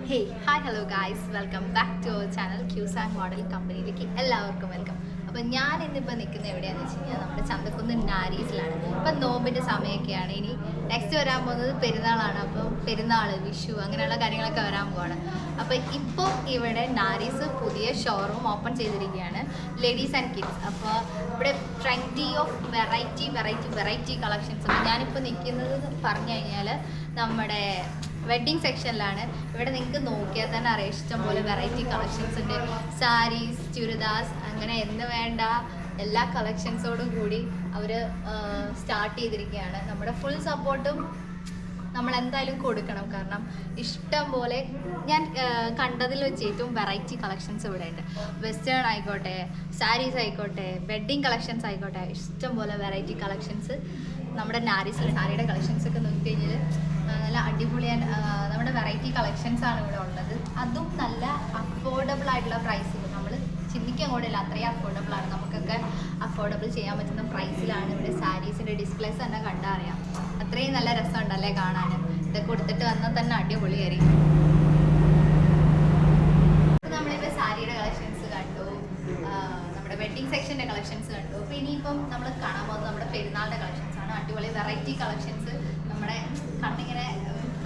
Hey hi hello guys, welcome back to our channel ക്യൂസാങ് model കമ്പനിയിലേക്ക് എല്ലാവർക്കും welcome. അപ്പോൾ ഞാൻ ഇന്നിപ്പോൾ നിൽക്കുന്നത് എവിടെയാണെന്ന് വെച്ച് കഴിഞ്ഞാൽ നമ്മുടെ ചന്തക്കുന്ന് നാരീസിലാണ്. ഇപ്പം നോമ്പിൻ്റെ സമയമൊക്കെയാണ്. ഇനി നെക്സ്റ്റ് വരാൻ പോകുന്നത് പെരുന്നാളാണ്. അപ്പോൾ പെരുന്നാൾ, വിഷു അങ്ങനെയുള്ള കാര്യങ്ങളൊക്കെ വരാൻ പോവാണ്. അപ്പോൾ ഇപ്പോൾ ഇവിടെ നാരീസ് പുതിയ ഷോറൂം ഓപ്പൺ ചെയ്തിരിക്കുകയാണ്, ലേഡീസ് ആൻഡ് കിഡ്സ്. അപ്പോൾ ഇവിടെ ട്രെൻഡി ഓഫ് വെറൈറ്റി കളക്ഷൻസ്. അപ്പോൾ ഞാനിപ്പോൾ നിൽക്കുന്നത് പറഞ്ഞു കഴിഞ്ഞാൽ നമ്മുടെ വെഡ്ഡിങ് സെക്ഷനിലാണ്. ഇവിടെ നിങ്ങൾക്ക് നോക്കിയാൽ തന്നെ അറിയാം, ഇഷ്ടംപോലെ വെറൈറ്റി കളക്ഷൻസ് ഉണ്ട്. സാരീസ്, ചുരിദാസ്, അങ്ങനെ എന്ന് വേണ്ട എല്ലാ കളക്ഷൻസോടും കൂടി അവർ സ്റ്റാർട്ട് ചെയ്തിരിക്കുകയാണ്. നമ്മുടെ ഫുൾ സപ്പോർട്ടും നമ്മൾ എന്തായാലും കൊടുക്കണം. കാരണം ഇഷ്ടം പോലെ ഞാൻ കണ്ടതിൽ വെച്ച് ഏറ്റവും വെറൈറ്റി കളക്ഷൻസ് ഇവിടെ ഉണ്ട്. വെസ്റ്റേൺ ആയിക്കോട്ടെ, സാരീസ് ആയിക്കോട്ടെ, വെഡ്ഡിങ് കളക്ഷൻസ് ആയിക്കോട്ടെ, ഇഷ്ടം പോലെ വെറൈറ്റി കളക്ഷൻസ് നമ്മുടെ നാരീസിൽ. സാരിയുടെ കളക്ഷൻസ് ഒക്കെ നോക്കി കഴിഞ്ഞാൽ നല്ല അടിപൊളിയാണ്. നമ്മുടെ വെറൈറ്റി കളക്ഷൻസാണ് ഇവിടെ ഉള്ളത്. അതും നല്ല അഫോർഡബിൾ ആയിട്ടുള്ള പ്രൈസിൽ. നമ്മൾ ചിന്തിക്കാൻ കൂടില്ല, അത്രയും അഫോർഡബിളാണ്. നമുക്കൊക്കെ അഫോർഡബിൾ ചെയ്യാൻ പറ്റുന്ന പ്രൈസിലാണ് ഇവിടെ സാരീസിൻ്റെ ഡിസ്പ്ലേസ് തന്നെ കണ്ടാൽ അറിയാം. അത്രയും നല്ല രസമുണ്ടല്ലേ കാണാൻ. ഇതൊക്കെ കൊടുത്തിട്ട് വന്നാൽ തന്നെ അടിപൊളിയായിരിക്കും. നമ്മളിപ്പോൾ സാരിയുടെ കളക്ഷൻസ് കണ്ടു, നമ്മുടെ വെഡ്ഡിങ് സെക്ഷൻ്റെ കളക്ഷൻസ് കണ്ടു. അപ്പോൾ ഇനിയിപ്പം നമ്മൾ കാണാൻ പോകുന്നത് നമ്മുടെ പെരുന്നാളിൻ്റെ കളക്ഷൻസ് ആണ്. അടിപൊളി വെറൈറ്റി കളക്ഷൻസ്. നമ്മുടെ കണ്ണിങ്ങനെ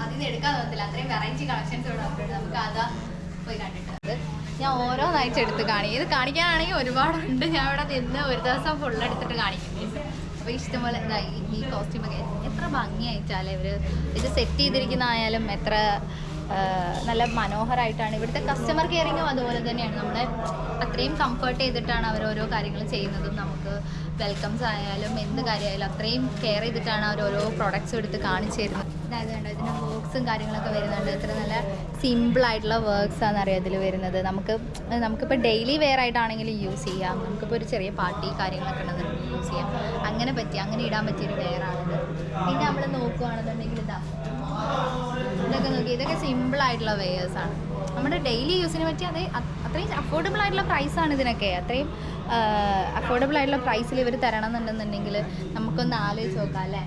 അതിൽ നിന്ന് എടുക്കാൻ തോന്നത്തില്ല, അത്രയും വെറൈറ്റി കളക്ഷൻസ് ഇവിടെ വന്നിട്ടുണ്ട്. നമുക്ക് അതാ പോയി കണ്ടിട്ടുണ്ട്. ഞാൻ ഓരോന്നായിട്ട് എടുത്ത് കാണിക്കും. ഇത് കാണിക്കാനാണെങ്കിൽ ഒരുപാടുണ്ട്. ഞാൻ ഇവിടെ നിന്ന് ഒരു ദിവസം ഫുള്ളെടുത്തിട്ട് കാണിക്കുന്നുണ്ട്. അപ്പോൾ ഇഷ്ടംപോലെ ഈ കോസ്റ്റ്യൂമൊക്കെ എത്ര ഭംഗിയായിട്ടാലേ ഇവർ ഇത് സെറ്റ് ചെയ്തിരിക്കുന്നതായാലും എത്ര നല്ല മനോഹരമായിട്ടാണ്. ഇവിടുത്തെ കസ്റ്റമർ കെയറിങ്ങും അതുപോലെ തന്നെയാണ്. നമ്മളെ അത്രയും കംഫർട്ട് ചെയ്തിട്ടാണ് അവർ ഓരോ കാര്യങ്ങൾ ചെയ്യുന്നതും. നമുക്ക് വെൽക്കംസ് ആയാലും എന്ത് കാര്യമായാലും അത്രയും കെയർ ചെയ്തിട്ടാണ് അവർ ഓരോ പ്രോഡക്റ്റ്സും എടുത്ത് കാണിച്ചു തരുന്നത്. അതായത് കണ്ടോ, ഇതിൻ്റെ വർക്ക്സും കാര്യങ്ങളൊക്കെ വരുന്നുണ്ട്. ഇത്ര നല്ല സിമ്പിളായിട്ടുള്ള വർക്ക്സാണെന്ന് അറിയാം ഇതിൽ വരുന്നത്. നമുക്കിപ്പോൾ ഡെയിലി വെയർ ആയിട്ടാണെങ്കിലും യൂസ് ചെയ്യാം. നമുക്കിപ്പോൾ ഒരു ചെറിയ പാർട്ടി കാര്യങ്ങളൊക്കെ ഉണ്ടെന്ന് യൂസ് ചെയ്യാം. അങ്ങനെ ഇടാൻ പറ്റിയൊരു വെയറാണിത്. പിന്നെ നമ്മൾ നോക്കുകയാണെന്നുണ്ടെങ്കിൽ ഇതൊക്കെ നോക്കി, ഇതൊക്കെ സിമ്പിളായിട്ടുള്ള വെയേഴ്സാണ്. നമ്മുടെ ഡെയിലി യൂസിന് പറ്റി അത്രയും അഫോർഡബിൾ ആയിട്ടുള്ള പ്രൈസാണ് ഇതിനൊക്കെ. അത്രയും അഫോർഡബിൾ ആയിട്ടുള്ള പ്രൈസിൽ ഇവർ തരണം എന്നുണ്ടെന്നുണ്ടെങ്കിൽ നമുക്കൊന്ന് ആലോചിച്ച് നോക്കാം അല്ലേ.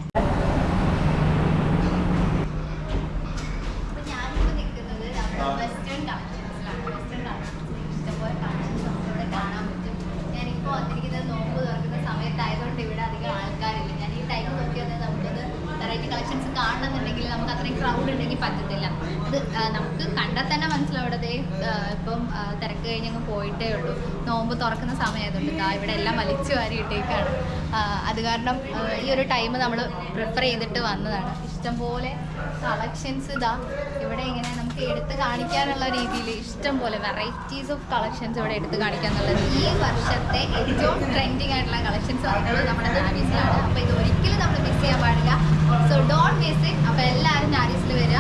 അപ്പോൾ ഞാനിപ്പോൾ നിൽക്കുന്നത് നമ്മുടെ വെസ്റ്റേൺ കളക്ഷൻസിലാണ്. വെസ്റ്റേൺ കളക്ഷൻസിൽ ഇഷ്ടംപോലെ കളക്ഷൻസ് നമുക്കിവിടെ കാണാൻ പറ്റും. ഞാനിപ്പോൾ വന്നിരിക്കുന്നത് നോമ്പ് തുറക്കുന്ന സമയത്തായതുകൊണ്ട് ഇവിടെ അധികം ആൾക്കാരില്ല. ഞാൻ ഈ ടൈം നോക്കിയാൽ നമുക്കൊന്ന് വെറൈറ്റി കളക്ഷൻസ് കാണണമെന്നുണ്ടെങ്കിൽ നമുക്ക് അത്രയും ക്രൗഡ് ഉണ്ടെങ്കിൽ പറ്റത്തില്ല. അത് നമുക്ക് കണ്ടാൽ തന്നെ മനസ്സിലാവും. ഇവിടെ ഇപ്പം തിരക്ക് കഴിഞ്ഞങ്ങ് പോയിട്ടേ ഉള്ളൂ. നോമ്പ് തുറക്കുന്ന സമയമായതുകൊണ്ട് ഇവിടെ എല്ലാം വലിച്ചു വാരി ഇട്ടേക്കാണ്. അത് കാരണം ഈ ഒരു ടൈം നമ്മൾ പ്രിഫർ ചെയ്തിട്ട് വന്നതാണ്. ഇഷ്ടംപോലെ കളക്ഷൻസ് ഇവിടെ ഇങ്ങനെ നമുക്ക് എടുത്ത് കാണിക്കാനുള്ള രീതിയിൽ ഇഷ്ടംപോലെ വെറൈറ്റീസ് ഓഫ് കളക്ഷൻസ് ഇവിടെ എടുത്ത് കാണിക്കാന്നുള്ളത്. ഈ വർഷത്തെ ഏറ്റവും ട്രെൻഡിങ് ആയിട്ടുള്ള കളക്ഷൻസ് വന്നിട്ടുള്ളത് നമ്മുടെ നാരീസിലാണ്. അപ്പോൾ ഇത് ഒരിക്കലും നമ്മൾ മിസ് ചെയ്യാൻ പാടില്ല. So don't miss it. അപ്പോൾ എല്ലാവരും നാരീസിൽ വരിക.